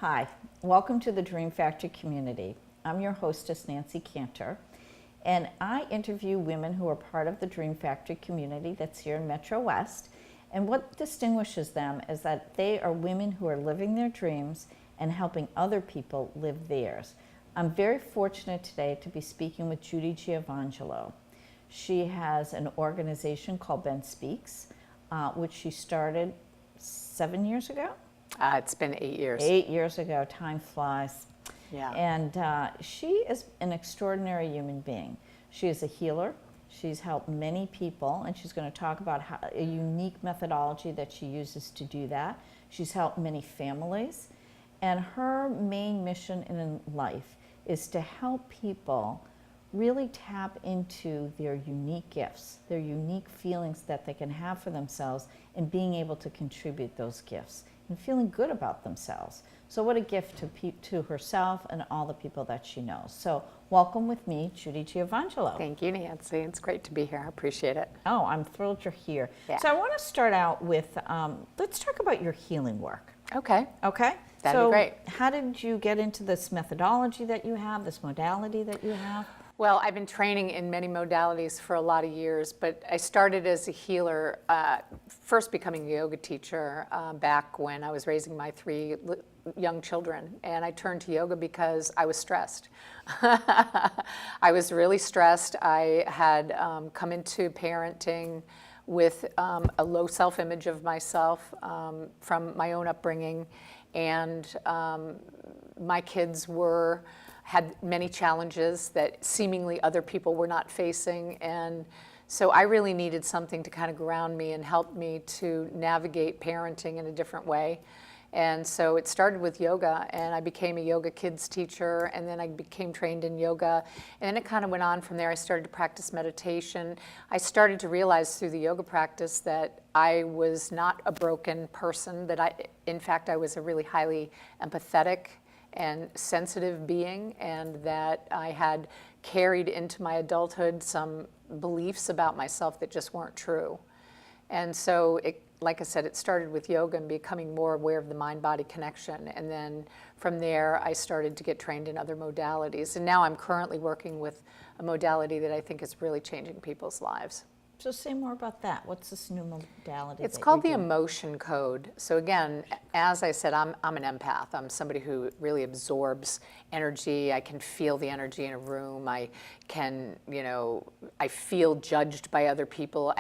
Hi, welcome to the Dream Factory community. I'm your hostess, Nancy Cantor, and I interview women who are part of the Dream Factory community that's here in Metro West. And what distinguishes them is that they are women who are living their dreams and helping other people live theirs. I'm very fortunate today to be speaking with Judy Giovangelo. She has an organization called Ben Speaks, which she started 7 years ago? It's been 8 years. 8 years ago. Time flies. Yeah. And she is an extraordinary human being. She is a healer. She's helped many people, and she's going to talk about a unique methodology that she uses to do that. She's helped many families, and her main mission in life is to help people really tap into their unique gifts, their unique feelings that they can have for themselves, and being able to contribute those gifts and feeling good about themselves. So what a gift to herself and all the people that she knows. So welcome with me, Judy Giovangelo. Thank you, Nancy. It's great to be here. I appreciate it. Oh, I'm thrilled you're here. Yeah. So I want to start out with, let's talk about your healing work. Okay. Okay? That'd be great. How did you get into this methodology that you have, this modality that you have? Well, I've been training in many modalities for a lot of years, but I started as a healer, first becoming a yoga teacher back when I was raising my 3 young children, and I turned to yoga because I was stressed. I was really stressed. I had come into parenting with a low self-image of myself from my own upbringing, and my kids had many challenges that seemingly other people were not facing, and so I really needed something to kind of ground me and help me to navigate parenting in a different way. And so it started with yoga, and I became a yoga kids teacher, and then I became trained in yoga, and then it kind of went on from there. I started to practice meditation. I started to realize through the yoga practice that I was not a broken person, that in fact, I was a really highly empathetic and sensitive being, and that I had carried into my adulthood some beliefs about myself that just weren't true. And so, like I said, it started with yoga and becoming more aware of the mind-body connection. And then from there, I started to get trained in other modalities. And now I'm currently working with a modality that I think is really changing people's lives. So say more about that. What's this new modality? It's called the emotion code. So again, as I said, I'm an empath. I'm somebody who really absorbs energy. I can feel the energy in a room. I can, I feel judged by other people,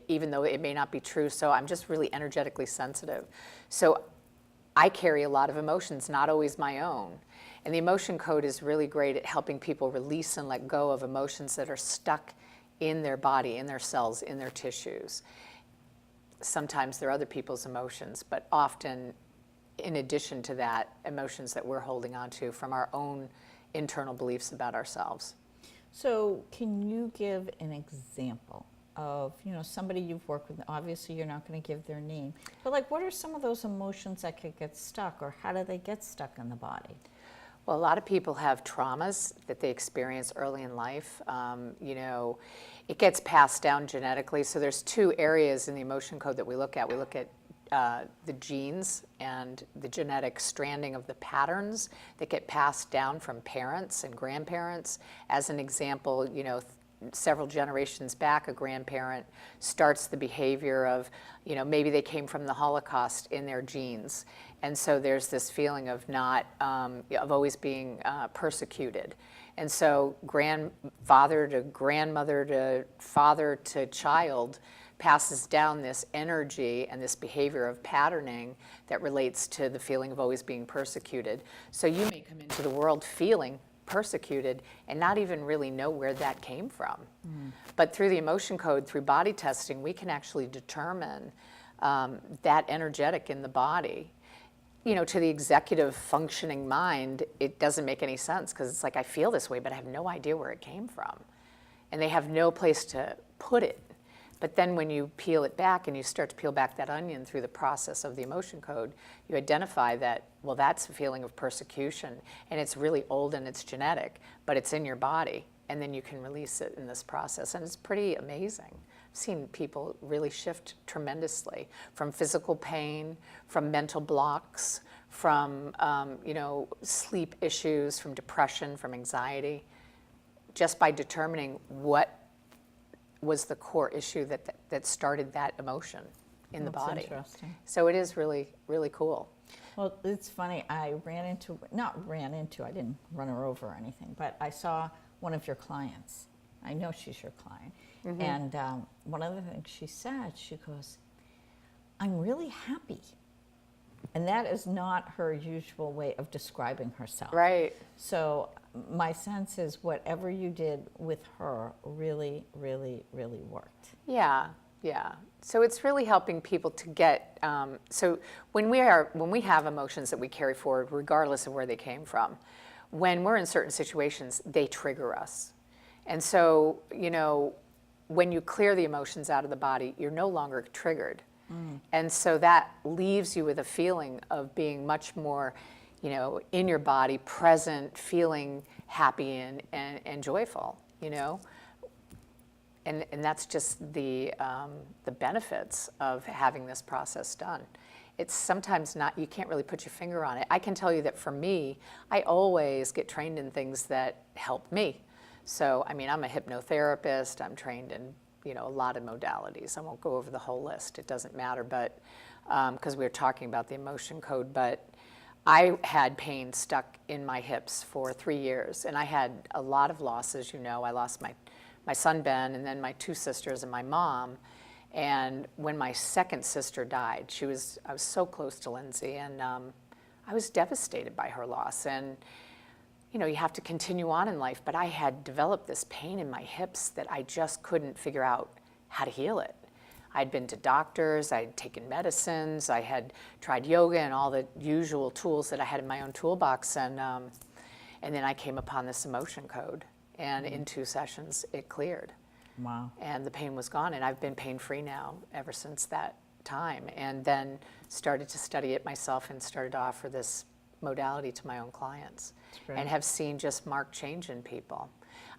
even though it may not be true. So I'm just really energetically sensitive. So I carry a lot of emotions, not always my own. And the emotion code is really great at helping people release and let go of emotions that are stuck in their body, in their cells, in their tissues. Sometimes they're other people's emotions, but often, in addition to that, emotions that we're holding on to from our own internal beliefs about ourselves. So can you give an example of, somebody you've worked with? Obviously, you're not going to give their name, but like, what are some of those emotions that could get stuck, or how do they get stuck in the body? Well, a lot of people have traumas that they experience early in life. It gets passed down genetically. So there's 2 areas in the emotion code that we look at. We look at the genes and the genetic stranding of the patterns that get passed down from parents and grandparents. As an example, several generations back, a grandparent starts the behavior of, maybe they came from the Holocaust in their genes. And so there's this feeling of of always being persecuted. And so grandfather to grandmother to father to child passes down this energy and this behavior of patterning that relates to the feeling of always being persecuted. So you may come into the world feeling persecuted and not even really know where that came from. But through the emotion code, through body testing, we can actually determine that energetic in the body. To the executive functioning mind, it doesn't make any sense, because it's like, I feel this way, but I have no idea where it came from. And they have no place to put it. But then when you peel it back and you start to peel back that onion through the process of the emotion code, you identify that, well, that's a feeling of persecution, and it's really old and it's genetic, but it's in your body, and then you can release it in this process. And it's pretty amazing seen people really shift tremendously from physical pain, from mental blocks, from sleep issues, from depression, from anxiety, just by determining what was the core issue that started that emotion in the body. That's interesting. So it is really, really cool. Well, it's funny, I didn't run her over or anything, but I saw one of your clients. I know she's your client. And one of the things she said, she goes, I'm really happy. And that is not her usual way of describing herself. Right. So my sense is whatever you did with her really, really, really worked. Yeah, yeah. So it's really helping people to get, so when we have emotions that we carry forward, regardless of where they came from, when we're in certain situations, they trigger us. And so, when you clear the emotions out of the body, you're no longer triggered. And so that leaves you with a feeling of being much more, in your body, present, feeling happy and joyful, And that's just the benefits of having this process done. It's sometimes not, you can't really put your finger on it. I can tell you that for me, I always get trained in things that help me. So, I'm a hypnotherapist, I'm trained in a lot of modalities. I won't go over the whole list, it doesn't matter, but because we were talking about the emotion code, but I had pain stuck in my hips for 3 years, and I had a lot of losses. I lost my son Ben, and then my 2 sisters and my mom. And when my second sister died, I was so close to Lindsay, and I was devastated by her loss. And you have to continue on in life, but I had developed this pain in my hips that I just couldn't figure out how to heal it. I'd been to doctors, I'd taken medicines, I had tried yoga and all the usual tools that I had in my own toolbox, and then I came upon this emotion code, and in 2 sessions it cleared. Wow. And the pain was gone, and I've been pain-free now ever since that time, and then started to study it myself and started to offer this modality to my own clients, and have seen just marked change in people.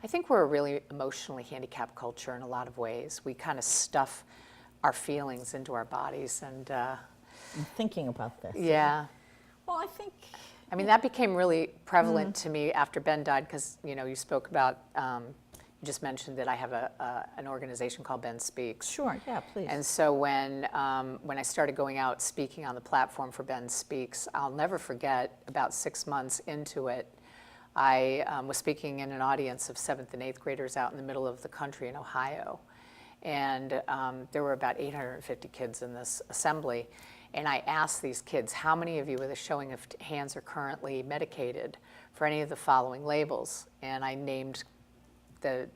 I think we're a really emotionally handicapped culture in a lot of ways. We kind of stuff our feelings into our bodies, and I'm thinking about this. yeah. Well, I think, that became really prevalent to me after Ben died, because you spoke about, you just mentioned that I have an organization called Ben Speaks. sure, yeah, please. And so when I started going out speaking on the platform for Ben Speaks, I'll never forget, about 6 months into it, I was speaking in an audience of 7th and 8th graders out in the middle of the country in Ohio. And there were about 850 kids in this assembly. And I asked these kids, how many of you with a showing of hands are currently medicated for any of the following labels? And I named the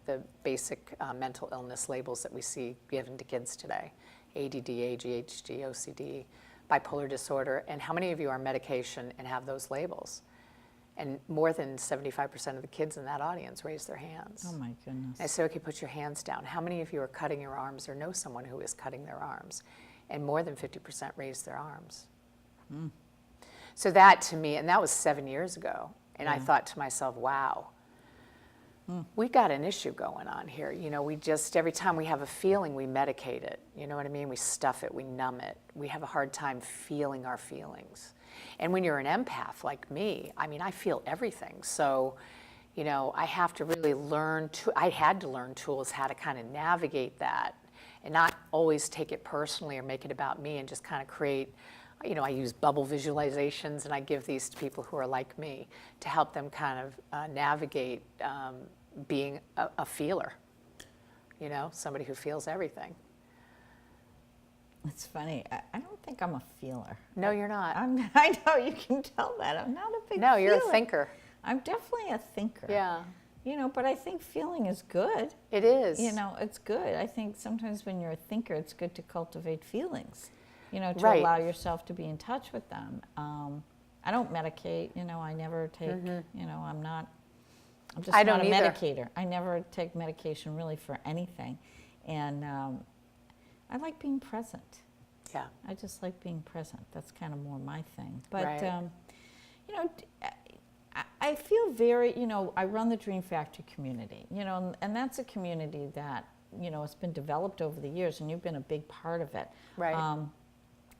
basic mental illness labels that we see given to kids today: ADD, ADHD, OCD, bipolar disorder, and how many of you are on medication and have those labels? And more than 75% of the kids in that audience raised their hands. Oh my goodness. I said, okay, put your hands down. How many of you are cutting your arms or know someone who is cutting their arms? And more than 50% raised their arms. So that to me, and that was 7 years ago, and I thought to myself, wow, we've got an issue going on here. We just, every time we have a feeling, we medicate it. You know what I mean? We stuff it, we numb it. We have a hard time feeling our feelings. And when you're an empath like me, I feel everything. So, I have to really I had to learn tools how to kind of navigate that and not always take it personally or make it about me, and just kind of create, I use bubble visualizations, and I give these to people who are like me to help them kind of navigate being a feeler, somebody who feels everything. It's funny. I don't think I'm a feeler. No, you're not. I know, you can tell that. I'm not a big No, you're feeler. a thinker. I'm definitely a thinker. Yeah. But I think feeling is good. It is. It's good. I think sometimes when you're a thinker, it's good to cultivate feelings, to Right. allow yourself to be in touch with them. I don't medicate, I never take, I'm just I not don't a either. medicator. I never take medication really for anything. And I like being present. Yeah. I just like being present. That's kind of more my thing. But, Right. I feel very, I run the Dream Factory community, and that's a community that it's been developed over the years, and you've been a big part of it. Right.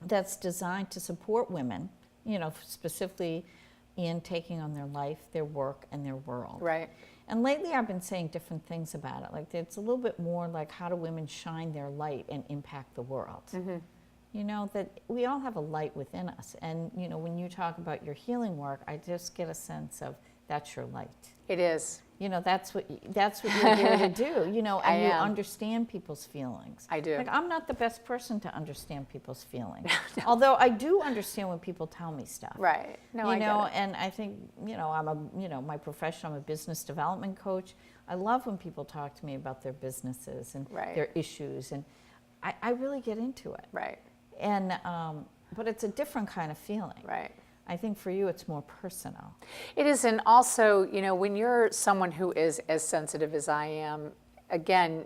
That's designed to support women, specifically in taking on their life, their work, and their world. Right. And lately I've been saying different things about it. Like, it's a little bit more like, how do women shine their light and impact the world? That we all have a light within us. And, when you talk about your healing work, I just get a sense of that's your light. It is. That's what you're here to do, and you am. understand people's feelings. I do. Like, I'm not the best person to understand people's feelings. No. Although I do understand when people tell me stuff. Right. No, I get it. And I think, my profession, I'm a business development coach. I love when people talk to me about their businesses and Right. their issues, and I really get into it. Right. And but it's a different kind of feeling. Right. I think for you, it's more personal. It is, and also, when you're someone who is as sensitive as I am, again,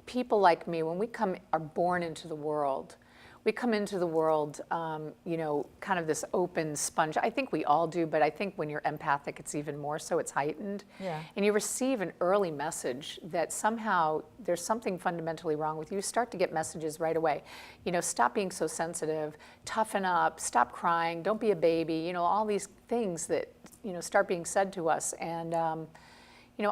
people like me, when we are born into the world, we come into the world, kind of this open sponge. I think we all do, but I think when you're empathic, it's even more so, it's heightened. Yeah. And you receive an early message that somehow there's something fundamentally wrong with you. You start to get messages right away. Stop being so sensitive, toughen up, stop crying, don't be a baby, all these things that, start being said to us. And,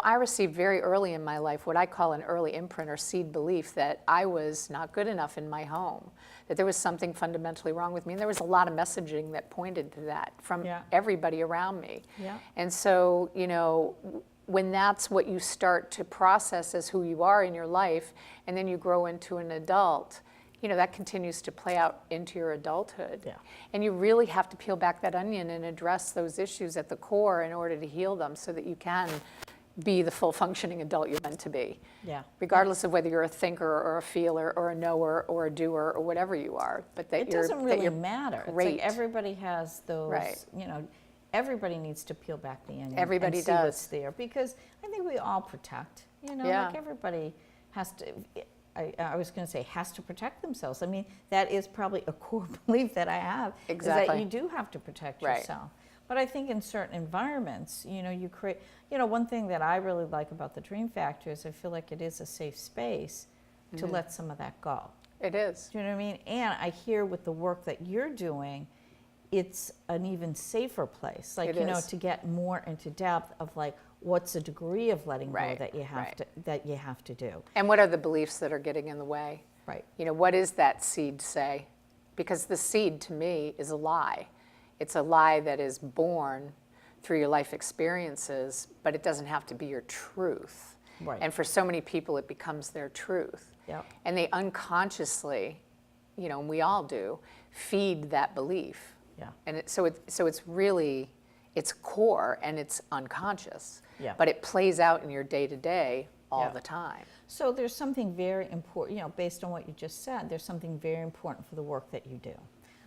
I received very early in my life what I call an early imprint or seed belief that I was not good enough in my home, that there was something fundamentally wrong with me. And there was a lot of messaging that pointed to that from everybody around me. Yeah. And so, when that's what you start to process as who you are in your life, and then you grow into an adult, that continues to play out into your adulthood. Yeah. And you really have to peel back that onion and address those issues at the core in order to heal them so that you can be the full functioning adult you're meant to be. Yeah. Regardless of whether you're a thinker or a feeler or a knower or a doer or whatever you are. But that It doesn't really that matter. Great. It's like everybody has those, Right. Everybody needs to peel back the onion Everybody and see does. what's there. Because I think we all protect, Yeah. like everybody has to, I was going to say has to protect themselves. I mean, that is probably a core belief that I have, is that Exactly. you do have to protect Right. yourself. But I think in certain environments, you create, one thing that I really like about the Dream Factory is I feel like it is a safe space to let some of that go. It is. Do you know what I mean? And I hear with the work that you're doing, it's an even safer place. Like, It is. to get more into depth of like, what's the degree of letting Right, go that you have to do. And what are the beliefs that are getting in the way? Right. What does that seed say? Because the seed to me is a lie. It's a lie that is born through your life experiences, but it doesn't have to be your truth. Right. And for so many people, it becomes their truth. Yep. And they unconsciously, and we all do, feed that belief. Yeah. And so it's really, it's core and it's unconscious. Yeah. But it plays out in your day-to-day all Yeah. the time. So there's something very important, based on what you just said, there's something very important for the work that you do.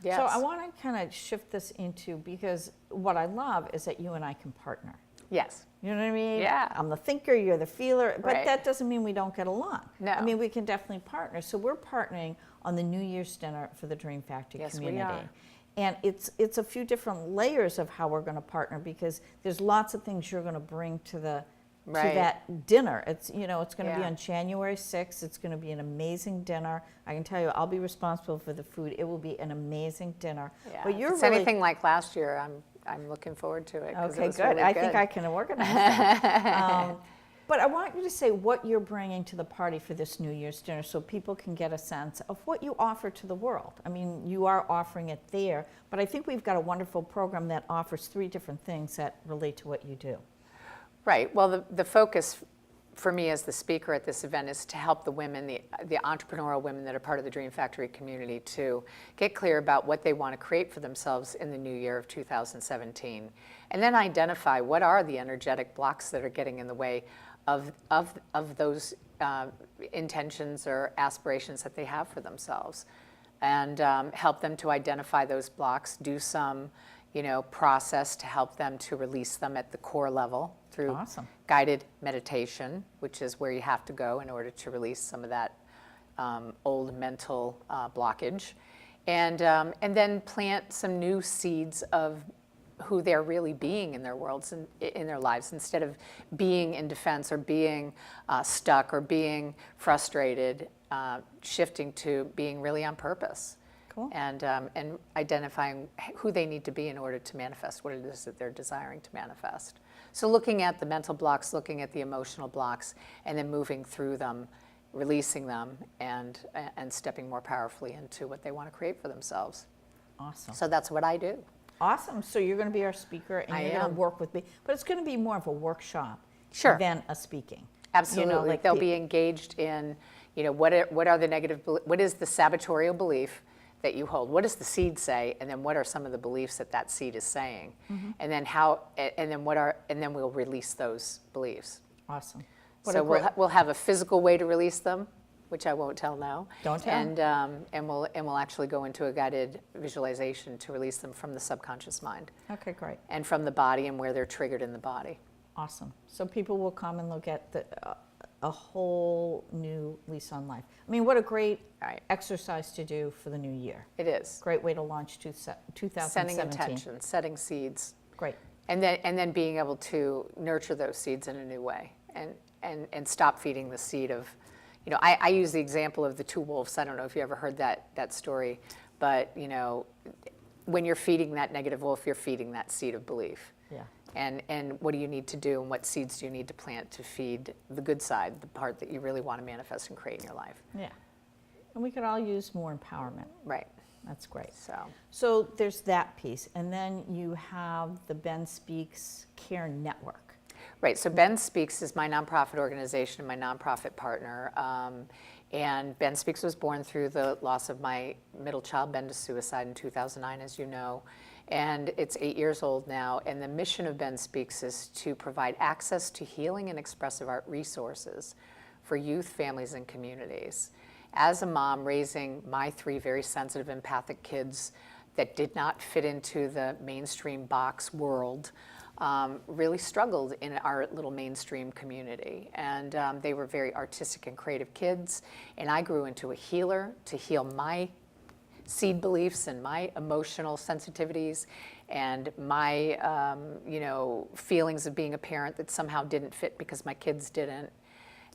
Yes. So I want to kind of shift this into, because what I love is that you and I can partner. Yes. You know what I mean? Yeah. I'm the thinker, you're the feeler, but Right. that doesn't mean we don't get along. No. I mean, we can definitely partner. So we're partnering on the New Year's dinner for the Dream Factory Yes, we community. are. And it's a few different layers of how we're going to partner, because there's lots of things you're going to bring to Right. that dinner. It's it's going to be Yeah. on January 6th. It's going to be an amazing dinner. I can tell you, I'll be responsible for the food. It will be an amazing dinner. Yeah. But If you're it's really anything like last year, I'm looking forward to it. 'Cause it okay. was Good. really I think I can organize that. But I want you to say what you're bringing to the party for this New Year's dinner, so people can get a sense of what you offer to the world. I mean, you are offering it there, but I think we've got a wonderful program that offers 3 different things that relate to what you do. Right. Well, the focus for me as the speaker at this event is to help the women, the entrepreneurial women that are part of the Dream Factory community, to get clear about what they want to create for themselves in the new year of 2017. And then identify what are the energetic blocks that are getting in the way of those intentions or aspirations that they have for themselves. And help them to identify those blocks, do some process to help them to release them at the core level through Awesome. guided meditation, which is where you have to go in order to release some of that old mental blockage, and then plant some new seeds of who they're really being in their worlds and in their lives, instead of being in defense or being stuck or being frustrated, shifting to being really on purpose. Cool. And identifying who they need to be in order to manifest what it is that they're desiring to manifest. So looking at the mental blocks, looking at the emotional blocks, and then moving through them, releasing them, and stepping more powerfully into what they want to create for themselves. Awesome. So that's what I do. Awesome. So you're going to be our speaker, and you're going to work with me, but it's going to be more of a workshop than a speaking. Absolutely. You know, like they'll be engaged in, what are the negative, what is the sabotorial belief that you hold? What does the seed say? And then what are some of the beliefs that that seed is saying? And then and then we'll release those beliefs. Awesome. So we'll have a physical way to release them, which I won't tell now. Don't tell. And we'll actually go into a guided visualization to release them from the subconscious mind. Okay, great. And from the body and where they're triggered in the body. Awesome. So people will come and look at a whole new lease on life. I mean, what a great exercise to do for the new year. It is. Great way to launch 2017. Setting intention, setting seeds. Great. And then being able to nurture those seeds in a new way and stop feeding the seed of, I use the example of the two wolves. I don't know if you ever heard that story, but when you're feeding that negative wolf, you're feeding that seed of belief. Yeah. And what do you need to do, and what seeds do you need to plant to feed the good side, the part that you really want to manifest and create in your life? Yeah. And we could all use more empowerment. Right. That's great. So there's that piece. And then you have the Ben Speaks Care Network. Right. So Ben Speaks is my nonprofit organization, my nonprofit partner. And Ben Speaks was born through the loss of my middle child, Ben, to suicide in 2009, as you know. And it's 8 years old now. And the mission of Ben Speaks is to provide access to healing and expressive art resources for youth, families, and communities. As a mom raising my 3 very sensitive, empathic kids that did not fit into the mainstream box world, really struggled in our little mainstream community. And they were very artistic and creative kids. And I grew into a healer to heal my seed beliefs and my emotional sensitivities and my feelings of being a parent that somehow didn't fit because my kids didn't.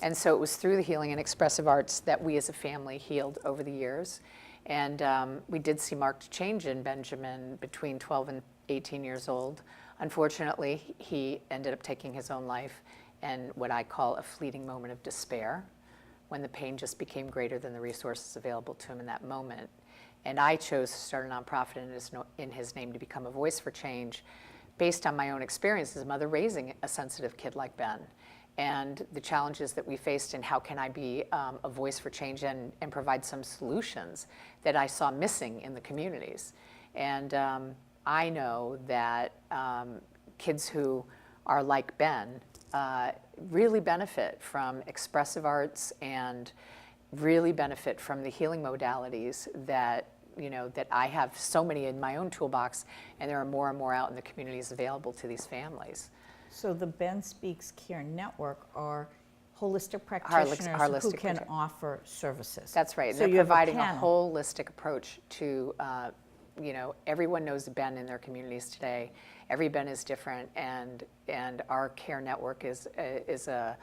And so it was through the healing and expressive arts that we as a family healed over the years. And we did see marked change in Benjamin between 12 and 18 years old. Unfortunately, he ended up taking his own life in what I call a fleeting moment of despair, when the pain just became greater than the resources available to him in that moment. And I chose to start a nonprofit in his name to become a voice for change based on my own experience as a mother raising a sensitive kid like Ben, and the challenges that we faced, and how can I be a voice for change and provide some solutions that I saw missing in the communities. And I know that kids who are like Ben really benefit from expressive arts and really benefit from the healing modalities that that I have so many in my own toolbox, and there are more and more out in the communities available to these families. So the Ben Speaks Care Network are holistic practitioners who can offer services. That's right. So they're providing a holistic approach to, everyone knows Ben in their communities today. Every Ben is different, and our care network is all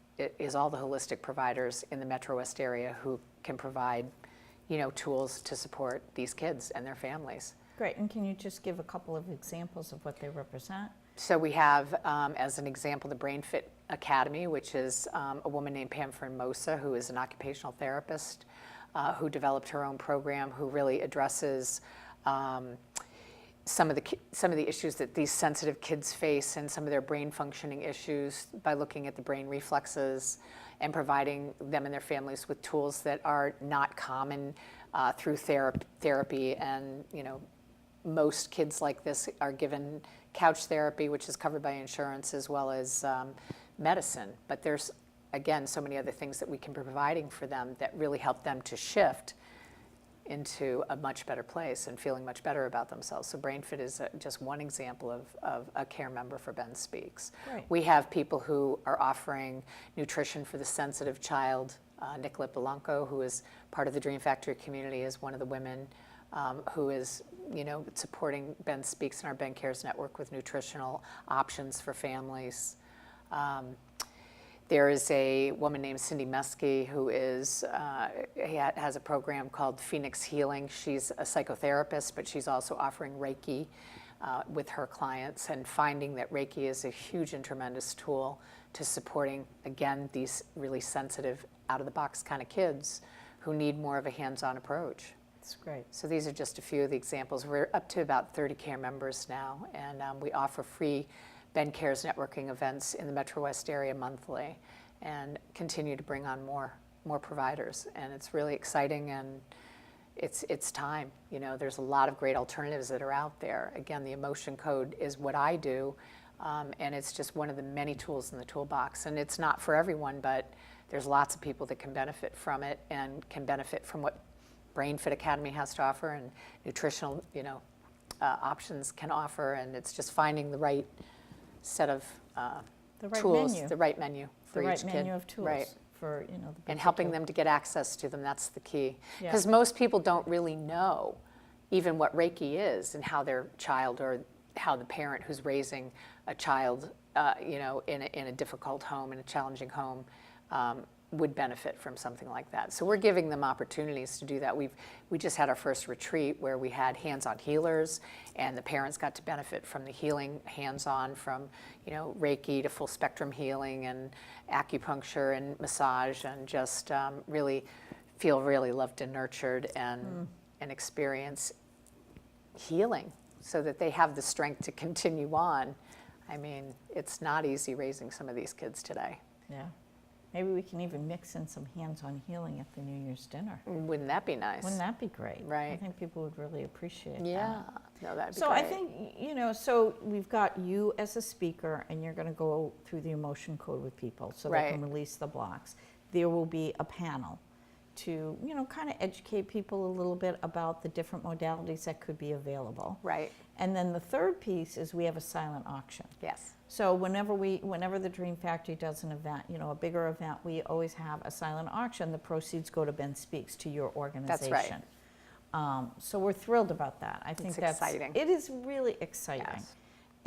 the holistic providers in the Metro West area who can provide, tools to support these kids and their families. Great. And can you just give a couple of examples of what they represent? So we have, as an example, the Brain Fit Academy, which is a woman named Pam Fermosa, who is an occupational therapist, who developed her own program, who really addresses some of the issues that these sensitive kids face and some of their brain functioning issues by looking at the brain reflexes and providing them and their families with tools that are not common through therapy. And most kids like this are given couch therapy, which is covered by insurance, as well as medicine. But there's, again, so many other things that we can be providing for them that really help them to shift into a much better place and feeling much better about themselves. So BrainFit is just one example of a care member for Ben Speaks. Right. We have people who are offering nutrition for the sensitive child. Nicolette Belanco, who is part of the Dream Factory community, is one of the women who is supporting Ben Speaks and our Ben Cares Network with nutritional options for families. There is a woman named Cindy Mesky who has a program called Phoenix Healing. She's a psychotherapist, but she's also offering Reiki with her clients, and finding that Reiki is a huge and tremendous tool to supporting, again, these really sensitive, out-of-the-box kind of kids who need more of a hands-on approach. That's great. So these are just a few of the examples. We're up to about 30 care members now, and we offer free Ben Cares networking events in the Metro West area monthly, and continue to bring on more providers. And it's really exciting, and it's time. There's a lot of great alternatives that are out there. Again, the emotion code is what I do, and it's just one of the many tools in the toolbox. And it's not for everyone, but there's lots of people that can benefit from it, and can benefit from what Brain Fit Academy has to offer, and nutritional, options can offer. And it's just finding the right set of tools, menu. the right menu for The each right kid. menu of tools. Right. For, And helping them to get access to them, that's the key. Yeah. Because most people don't really know even what Reiki is, and how their child, or how the parent who's raising a child, in a difficult home, in a challenging home, would benefit from something like that. So we're giving them opportunities to do that. We just had our first retreat where we had hands-on healers, and the parents got to benefit from the healing hands-on, from Reiki to full spectrum healing and acupuncture and massage, and just really feel really loved and nurtured, and experience healing, so that they have the strength to continue on. I mean, it's not easy raising some of these kids today. Yeah. Maybe we can even mix in some hands-on healing at the New Year's dinner. Wouldn't that be nice? Wouldn't that be great? Right. I think people would really appreciate Yeah, that. no, that'd be So great. I think, so we've got you as a speaker, and you're going to go through the emotion code with people so they can Right. release the blocks. There will be a panel to, kind of educate people a little bit about the different modalities that could be available. Right, And then the third piece is we have a silent auction. yes. So whenever the Dream Factory does an event, a bigger event, we always have a silent auction. The proceeds go to Ben Speaks, to your organization. So we're thrilled about that. I think that's exciting. It is really exciting. Yes.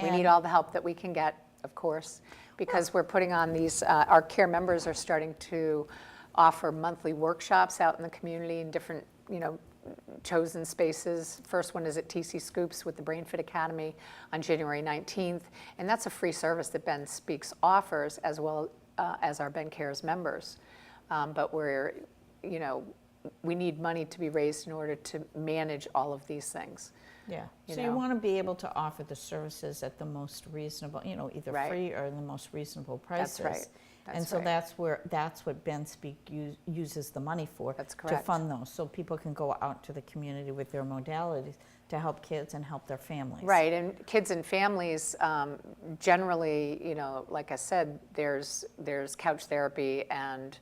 We And- need all the help that we can get, of course, because we're putting on these, our care members are starting to offer monthly workshops out in the community in different, chosen spaces. First one is at TC Scoops with the Brain Fit Academy on January 19th. And that's a free service that Ben Speaks offers, as well as our Ben Cares members. But we need money to be raised in order to manage all of these things. Yeah. you So know. you want to be able to offer the services at the most reasonable, either Right. free or the most reasonable prices. That's right. And That's so right. that's what Ben Speak uses the money for. That's To correct. fund those, so people can go out to the community with their modalities to help kids and help their families. Right, and kids and families, generally, like I said, there's couch therapy and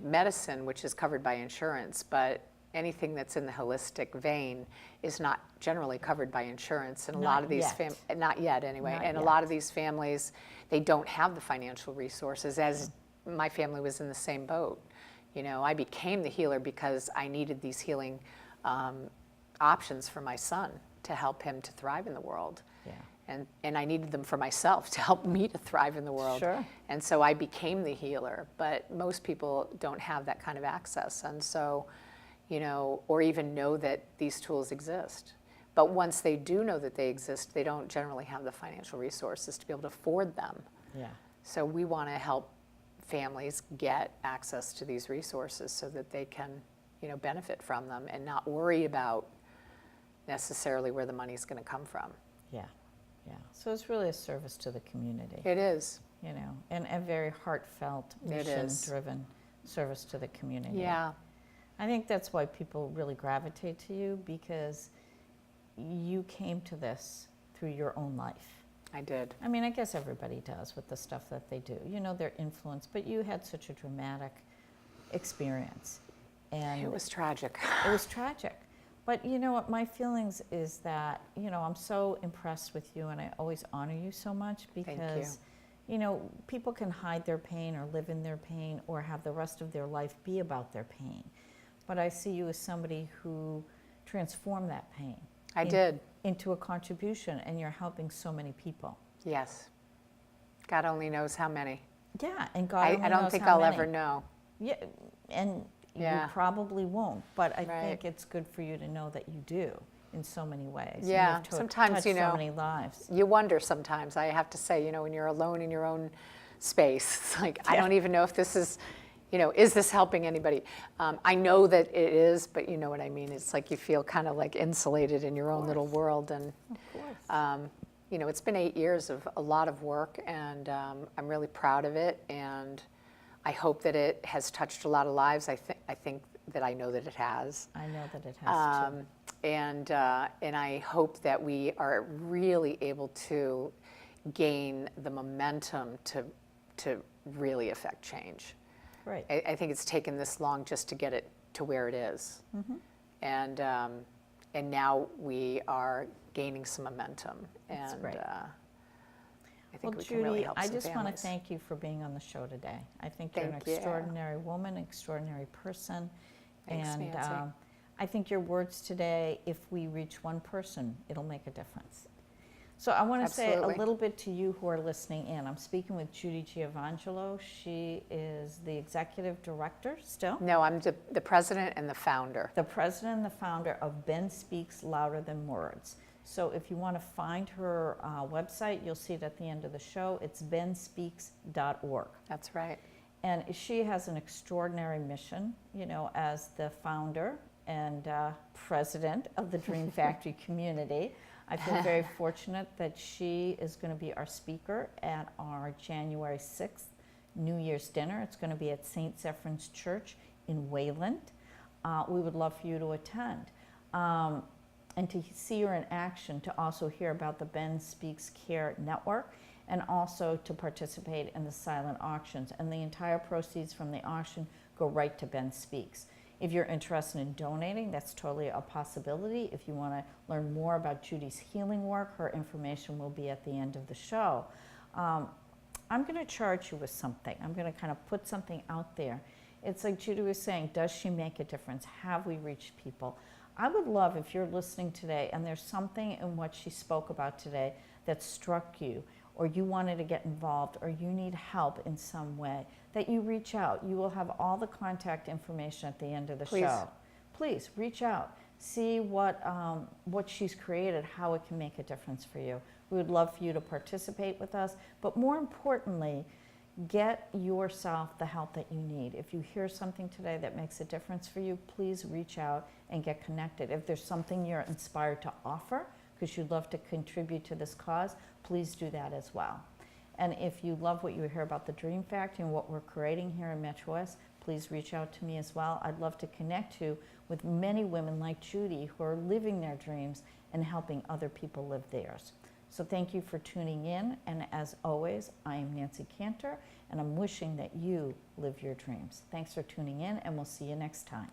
medicine, which is covered by insurance, but anything that's in the holistic vein is not generally covered by insurance. And a lot Not of these yet. not yet anyway. Not And yet. a lot of these families, they don't have the financial resources, as my family was in the same boat. I became the healer because I needed these healing options for my son to help him to thrive in the world. Yeah. And I needed them for myself to help me to thrive in the world. Sure. And so I became the healer, but most people don't have that kind of access. And so, or even know that these tools exist. But once they do know that they exist, they don't generally have the financial resources to be able to afford them. Yeah. So we want to help families get access to these resources so that they can, benefit from them and not worry about necessarily where the money's going to come from. Yeah. Yeah. So it's really a service to the community. It is. And a very heartfelt, It is. mission-driven service to the community. Yeah. I think that's why people really gravitate to you, because you came to this through your own life. I did. I mean, I guess everybody does with the stuff that they do. They're influenced, but you had such a dramatic experience. And It was tragic. it was tragic. But you know what, my feelings is that, I'm so impressed with you, and I always honor you so much, because, people can hide their pain or live in their pain or have the rest of their life be about their pain. But I see you as somebody who transformed that pain. I did. into a contribution, and you're helping so many people. Yes. God only knows how many. Yeah, and God only I don't knows think how I'll many. ever know. Yeah, and Yeah. you probably won't, but I Right. think it's good for you to know that you do in so many ways. And Yeah, you've sometimes, touched you know, so many lives. You wonder sometimes, I have to say, you know, when you're alone in your own space, it's like, I Yeah. don't even know if this is, you know, is this helping anybody? I know that it is, but you know what I mean. It's like you feel kind of like insulated in your own little world. And, Of course. you know, it's been 8 years of a lot of work, and I'm really proud of it. And I hope that it has touched a lot of lives. I think that I know that it has. I know that it has too. And I hope that we are really able to gain the momentum to really affect change. Right. I think it's taken this long just to get it to where it is. Mm-hmm. And now we are gaining some momentum. That's And great. I think Well, we Judy, can really help I some just want to families. thank you for being on the show today. I think you're an Thank you. extraordinary woman, extraordinary person. Thanks, and Nancy. I think your words today, if we reach one person, it'll make a difference. So I want to say a Absolutely. little bit to you who are listening in. I'm speaking with Judy Giovangelo. She is the executive director still. No, I'm the president and the founder. The president and the founder of Ben Speaks Louder Than Words. So if you want to find her website, you'll see it at the end of the show. It's benspeaks.org. That's right. And she has an extraordinary mission, you know, as the founder and president of the Dream Factory community. I feel very fortunate that she is going to be our speaker at our January 6th New Year's dinner. It's going to be at St. Zephyr's Church in Wayland. We would love for you to attend. And to see her in action, to also hear about the Ben Speaks Care Network, and also to participate in the silent auctions. And the entire proceeds from the auction go right to Ben Speaks. If you're interested in donating, that's totally a possibility. If you want to learn more about Judy's healing work, her information will be at the end of the show. I'm going to charge you with something. I'm going to kind of put something out there. It's like Judy was saying, does she make a difference? Have we reached people? I would love if you're listening today and there's something in what she spoke about today that struck you, or you wanted to get involved, or you need help in some way, that you reach out. You will have all the contact information at the end of the show. Please reach out. See what she's created, how it can make a difference for you. We would love for you to participate with us, but more importantly, get yourself the help that you need. If you hear something today that makes a difference for you, please reach out and get connected. If there's something you're inspired to offer, because you'd love to contribute to this cause, please do that as well. And if you love what you hear about the Dream Factory and what we're creating here in Metro West, please reach out to me as well. I'd love to connect you with many women like Judy who are living their dreams and helping other people live theirs. So thank you for tuning in, and as always, I am Nancy Cantor, and I'm wishing that you live your dreams. Thanks for tuning in, and we'll see you next time.